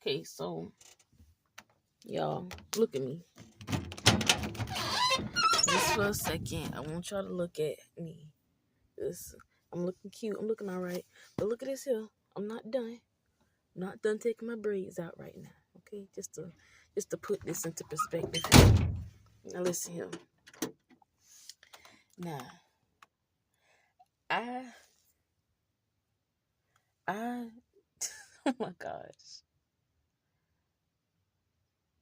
Okay, so y'all, look at me. Just for a second, I want y'all to look at me. This, I'm looking cute. I'm looking all right. But look at this here. I'm not done. I'm not done taking my braids out right now. Okay, just to put this into perspective. Now listen here. Now, I, I, oh my gosh,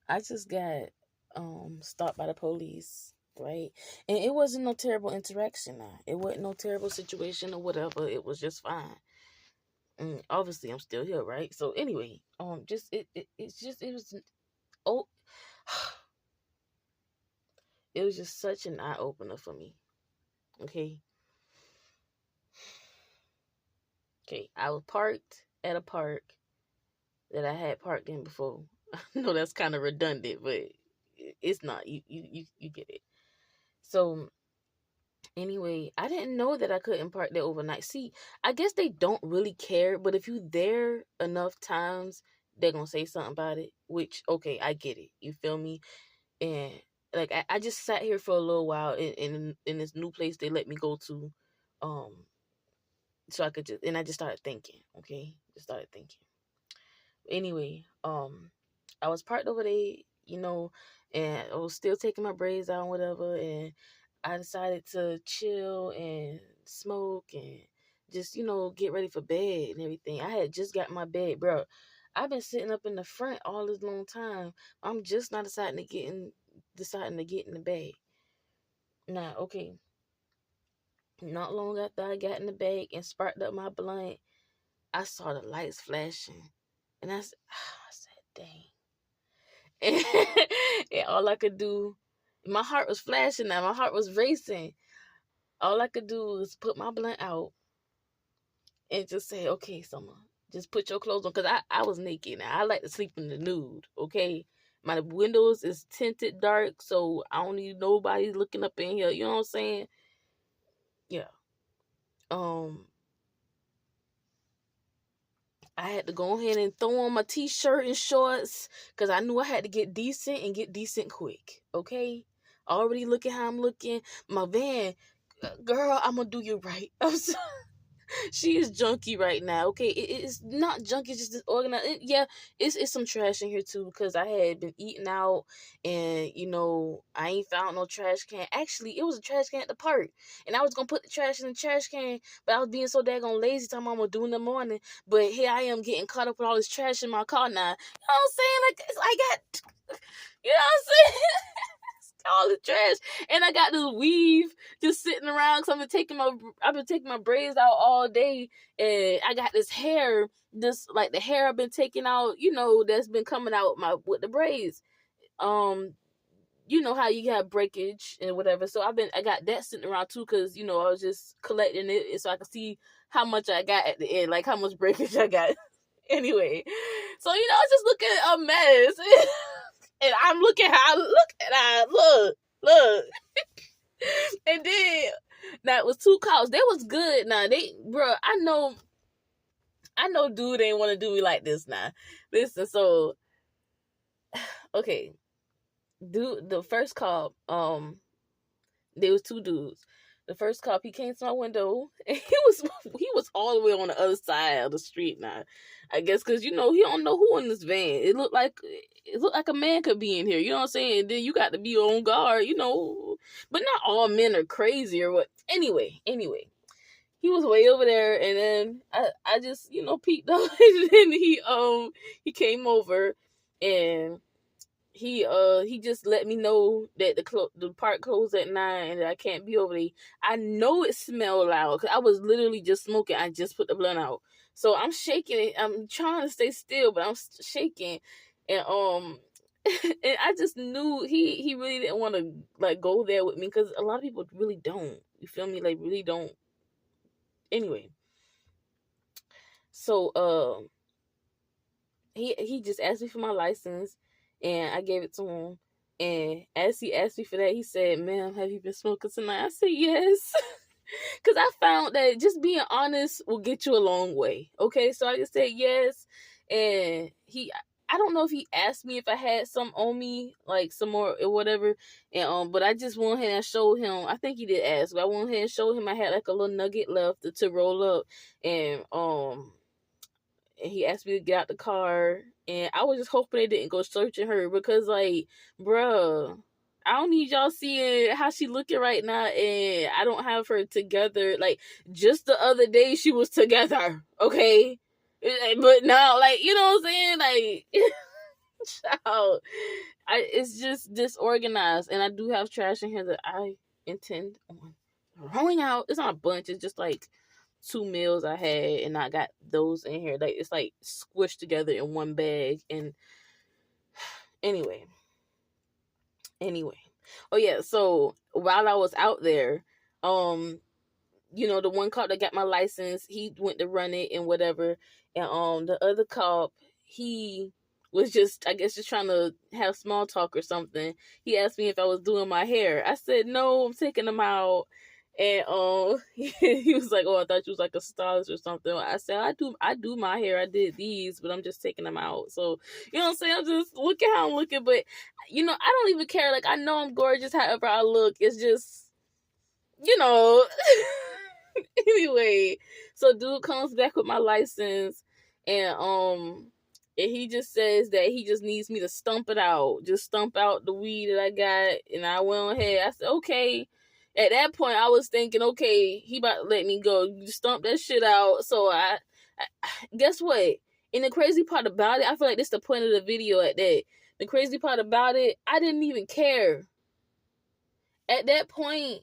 I just got stopped by the police, right? And it wasn't no terrible interaction. Now, it wasn't no terrible situation or whatever. It was just fine. And obviously, I'm still here, right? So anyway, just it's just it was oh, it was just such an eye opener for me. Okay, okay, I was parked at a park that I had parked in before. I know that's kind of redundant, but it's not. You get it. So anyway, I didn't know that I couldn't park there overnight. See, I guess they don't really care, but if you there enough times, they're gonna say something about it. Which okay, I get it. You feel me? And like I just sat here for a little while in this new place they let me go to, um, so I could just and I just started thinking. Okay, just started thinking. Anyway, I was parked over there, you know, and I was still taking my braids out and whatever, and I decided to chill and smoke and just, get ready for bed and everything. I had just got my bed, bro. I've been sitting up in the front all this long time. I'm just not deciding to get in the bed. Now, okay, not long after I got in the bed and sparked up my blunt, I saw the lights flashing, and I said, "Dang." And, and all I could do, my heart was flashing now. My heart was racing. All I could do was put my blunt out and just say, okay, Summer, just put your clothes on. Because I was naked. Now, I like to sleep in the nude, okay? My windows is tinted dark, so I don't need nobody looking up in here. You know what I'm saying? Yeah. Um, I had to go ahead and throw on my t-shirt and shorts because I knew I had to get decent and get decent quick, okay? Already looking how I'm looking. My van, girl, I'm gonna do you right. I'm sorry. She is junky right now. Okay, it's not junky, it's just disorganized. Yeah, it's some trash in here too because I had been eating out and I ain't found no trash can. Actually, it was a trash can at the park, and I was gonna put the trash in the trash can, but I was being so daggone lazy. Time I'm gonna do in the morning, but here I am getting caught up with all this trash in my car now. You know what I'm saying? Like I got, you know what I'm saying? All the trash, and I got this weave just sitting around because I've been taking my braids out all day, and I got this hair, this like the hair I've been taking out, that's been coming out with the braids. You know how you have breakage and whatever, so I got that sitting around too because I was just collecting it so I could see how much I got at the end, like how much breakage I got. Anyway, so I was just looking a mess. And I'm looking how I look and I look. And then that was 2 cops. They was good now. Bro, I know dude ain't want to do me like this now. Listen, so okay. Dude, the first cop, there was 2 dudes. The first cop, he came to my window, and he was all the way on the other side of the street now. I guess because he don't know who in this van. It looked like a man could be in here. You know what I'm saying? Then you got to be on guard. But not all men are crazy or what. Anyway, he was way over there, and then I just peeked up, and then he came over, and he just let me know that the park closed at 9 and that I can't be over there. I know it smelled loud because I was literally just smoking. I just put the blunt out, so I'm shaking it. I'm trying to stay still, but I'm shaking, and and I just knew he really didn't want to like go there with me because a lot of people really don't. You feel me? Like really don't. Anyway, so he just asked me for my license, and I gave it to him. And as he asked me for that, he said, "Ma'am, have you been smoking tonight?" I said, "Yes," because I found that just being honest will get you a long way. Okay, so I just said yes, and I don't know if he asked me if I had some on me, like some more or whatever. And but I just went ahead and showed him. I think he did ask, but I went ahead and showed him I had like a little nugget left to roll up. And he asked me to get out the car, and I was just hoping they didn't go searching her, because like, bruh, I don't need y'all seeing how she looking right now, and I don't have her together. Like, just the other day she was together, okay? But now, like, you know what I'm saying? Like, child, it's just disorganized, and I do have trash in here that I intend on throwing out. It's not a bunch, it's just like 2 meals I had, and I got those in here. Like, it's like squished together in one bag. And anyway. Oh yeah, so while I was out there, the one cop that got my license, he went to run it and whatever. And the other cop, he was just, I guess, just trying to have small talk or something. He asked me if I was doing my hair. I said, no, I'm taking them out. And he was like, oh, I thought you was like a stylist or something. I said, I do my hair. I did these, but I'm just taking them out. So, you know what I'm saying? I'm just looking how I'm looking. But, I don't even care. Like, I know I'm gorgeous however I look. It's just, anyway. So dude comes back with my license, and he just says that he just needs me to stump it out. Just stump out the weed that I got. And I went ahead. I said, okay. At that point, I was thinking, okay, he about to let me go. You stump that shit out. So I guess what? And the crazy part about it, I feel like this is the point of the video at that. The crazy part about it, I didn't even care. At that point,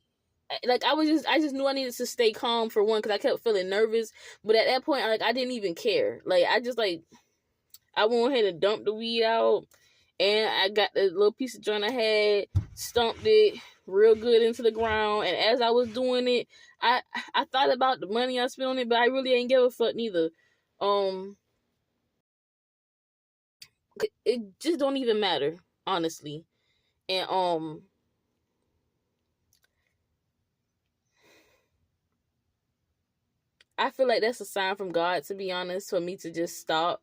like, I just knew I needed to stay calm for one, because I kept feeling nervous. But at that point, I didn't even care. Like, I just, like, I went ahead and dumped the weed out, and I got the little piece of joint I had, stumped it real good into the ground. And as I was doing it, I thought about the money I spent on it, but I really ain't give a fuck neither. It just don't even matter, honestly. And I feel like that's a sign from God, to be honest, for me to just stop.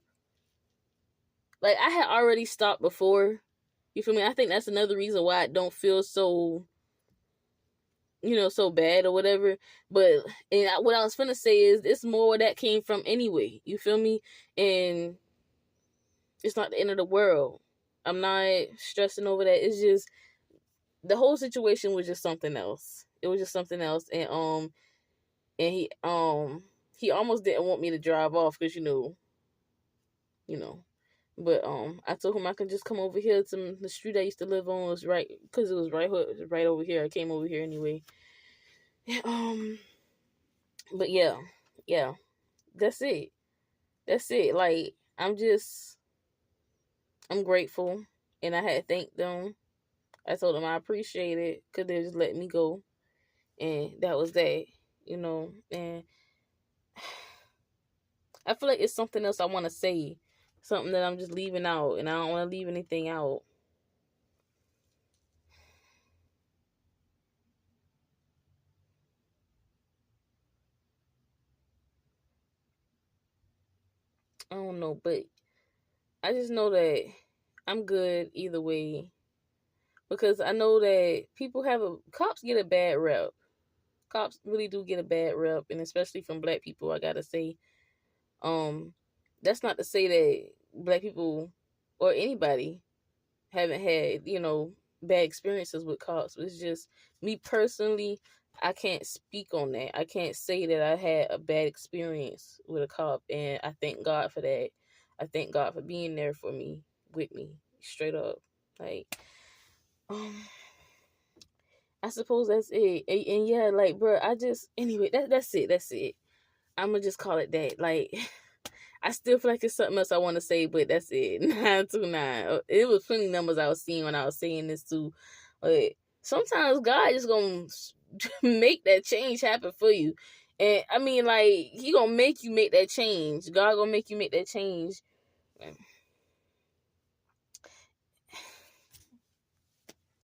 Like, I had already stopped before. You feel me? I think that's another reason why I don't feel so, so bad or whatever. But, and what I was finna say is, it's more where that came from anyway. You feel me? And it's not the end of the world. I'm not stressing over that. It's just, the whole situation was just something else. It was just something else. And he almost didn't want me to drive off, because but I told him I could just come over here to the street I used to live on. Was right, because it was right over here. I came over here anyway. But yeah, that's it. Like, I'm grateful, and I had thanked them. I told them I appreciate it, because they just let me go, and that was that. And I feel like it's something else I want to say, something that I'm just leaving out, and I don't want to leave anything out. I don't know, but I just know that I'm good either way, because I know that cops get a bad rep. Cops really do get a bad rep, and especially from black people, I gotta say. That's not to say that black people or anybody haven't had, bad experiences with cops. It's just me personally, I can't speak on that. I can't say that I had a bad experience with a cop, and I thank God for that. I thank God for being there for me, with me, straight up. Like, I suppose that's it. And yeah, like, bro, anyway, that's it. I'm gonna just call it that. Like, I still feel like it's something else I want to say, but that's it. 929. It was plenty numbers I was seeing when I was saying this too. But sometimes God just gonna make that change happen for you. And I mean, like, he gonna make you make that change. God gonna make you make that change.